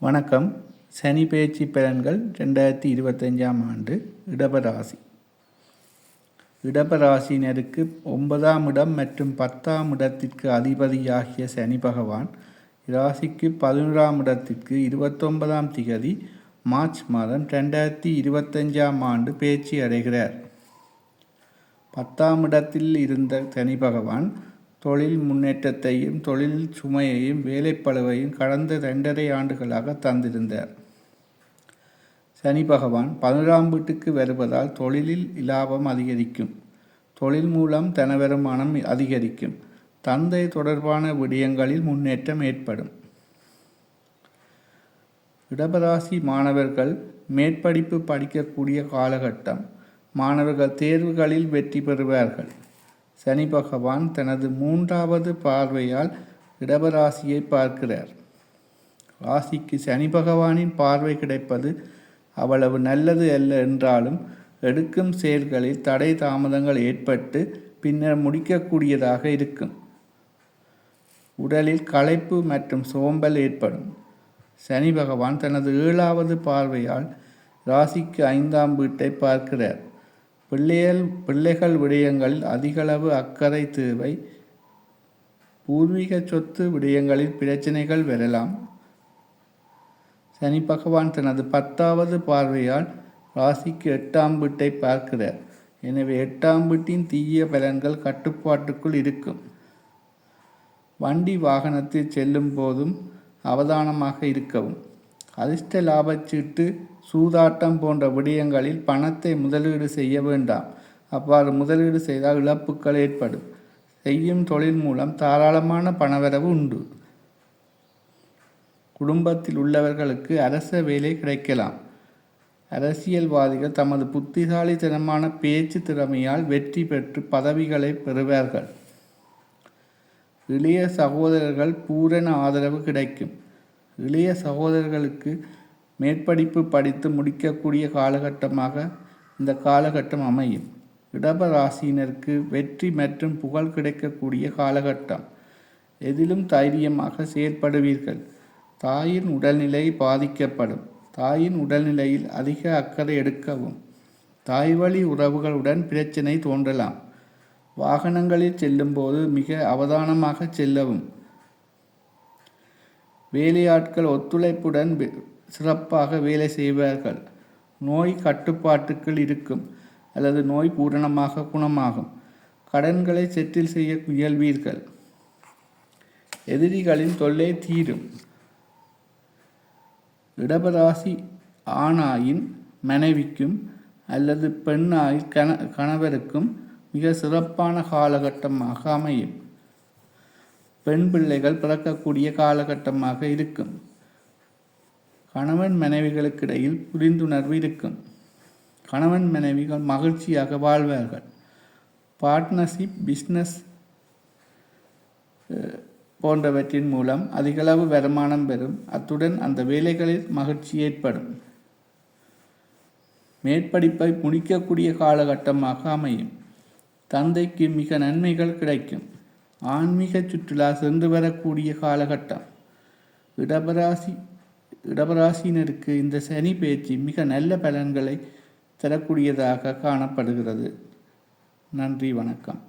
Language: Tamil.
வணக்கம். சனி பெயர்ச்சி பலன்கள் 2025 ஆண்டு இடபராசி. இடபராசினருக்கு 9ஆம் இடம் மற்றும் 10ஆம் இடத்திற்கு அதிபதியாகிய சனி பகவான் ராசிக்கு 11ஆம் இடத்திற்கு 29ஆம் திகதி மார்ச் மாதம் 2025 ஆண்டு பெயர்ச்சி அடைகிறார். 10ஆம் இடத்தில் இருந்த சனி பகவான் தொழில் முன்னேற்றத்தையும் தொழில் சுமையையும் வேலைப்பளுவையும் கடந்த 2.5 ஆண்டுகளாக தந்திருந்தார். சனி பகவான் 11ஆம் வீட்டுக்கு வருவதால் தொழிலில் லாபம் அதிகரிக்கும். தொழில் மூலம் தன வருமானம் அதிகரிக்கும். தந்தை தொடர்பான விடயங்களில் முன்னேற்றம் ஏற்படும். இடபராசி மாணவர்கள் மேற்படிப்பு படிக்கக்கூடிய காலகட்டம். மாணவர்கள் தேர்வுகளில் வெற்றி பெறுவார்கள். சனி பகவான் தனது 3வது பார்வையால் இடபராசியை பார்க்கிறார். ராசிக்கு சனி பகவானின் பார்வை கிடைப்பது அவ்வளவு நல்லது அல்ல என்றாலும் எடுக்கும் செயல்களில் தடை தாமதங்கள் ஏற்பட்டு பின்னர் முடிக்கக்கூடியதாக இருக்கும். உடலில் களைப்பு மற்றும் சோம்பல் ஏற்படும். சனி பகவான் தனது 7வது பார்வையால் ராசிக்கு 5ஆம் வீட்டை பார்க்கிறார். பிள்ளைகள் விடயங்களில் அதிகளவு அக்கறை தேவை. பூர்வீக சொத்து விடயங்களில் பிரச்சனைகள் வரலாம். சனி பகவான் தனது 10வது பார்வையால் ராசிக்கு 8ஆம் வீட்டை பார்க்கிறார். எனவே 8ஆம் வீட்டின் தீய பலன்கள் கட்டுப்பாட்டுக்குள் இருக்கும். வண்டி வாகனத்தில் செல்லும் போதும் அவதானமாக இருக்கவும். அதிர்ஷ்ட லாபச்சீட்டு சூதாட்டம் போன்ற விடயங்களில் பணத்தை முதலீடு செய்ய வேண்டாம். அவ்வாறு முதலீடு செய்தால் இழப்புகள் ஏற்படும். செய்யும் தொழில் மூலம் தாராளமான பணவரவு உண்டு. குடும்பத்தில் உள்ளவர்களுக்கு அரச வேலை கிடைக்கலாம். அரசியல்வாதிகள் தமது புத்திசாலித்தனமான பேச்சு திறமையால் வெற்றி பெற்று பதவிகளை பெறுவார்கள். இளைய சகோதரர்கள் பூரண ஆதரவு கிடைக்கும். இளைய சகோதரர்களுக்கு மேற்படிப்பு படித்து முடிக்கக்கூடிய காலகட்டமாக இந்த காலகட்டம் அமையும். இடபராசினருக்கு வெற்றி மற்றும் புகழ் கிடைக்கக்கூடிய காலகட்டம். எதிலும் தைரியமாக செயல்படுவீர்கள். தாயின் உடல்நிலை பாதிக்கப்படும். தாயின் உடல்நிலையில் அதிக அக்கறை எடுக்கவும். தாய் வழி உறவுகளுடன் பிரச்சனை தோன்றலாம். வாகனங்களில் செல்லும்போது மிக அவதானமாக செல்லவும். வேலையாட்கள் ஒத்துழைப்புடன் சிறப்பாக வேலை செய்வார்கள். நோய் கட்டுப்பாட்டுக்குள் இருக்கும் அல்லது நோய் பூரணமாக குணமாகும். கடன்களை செட்டில் செய்ய முயல்வீர்கள். எதிரிகளின் தொல்லை தீரும். இடபராசி ஆணாயின் மனைவிக்கும் அல்லது பெண்ணாயின் கணவருக்கும் மிக சிறப்பான காலகட்டமாக அமையும். பெண் பிள்ளைகள் பிறக்கக்கூடிய காலகட்டமாக இருக்கும். கணவன் மனைவிகளுக்கிடையில் புரிந்துணர்வு இருக்கும். கணவன் மனைவிகள் மகிழ்ச்சியாக வாழ்வார்கள். பார்ட்னர்ஷிப் பிஸ்னஸ் போன்றவற்றின் மூலம் அதிகளவு வருமானம் பெறும். அத்துடன் அந்த வேலைகளில் மகிழ்ச்சி ஏற்படும். மேற்படிப்பை முடிக்கக்கூடிய காலகட்டமாக அமையும். தந்தைக்கு மிக நன்மைகள் கிடைக்கும். ஆன்மீக சுற்றுலா சென்று வரக்கூடிய காலகட்டம். இடபராசினருக்கு இந்த சனி பெயர்ச்சி மிக நல்ல பலன்களை தரக்கூடியதாக காணப்படுகிறது. நன்றி, வணக்கம்.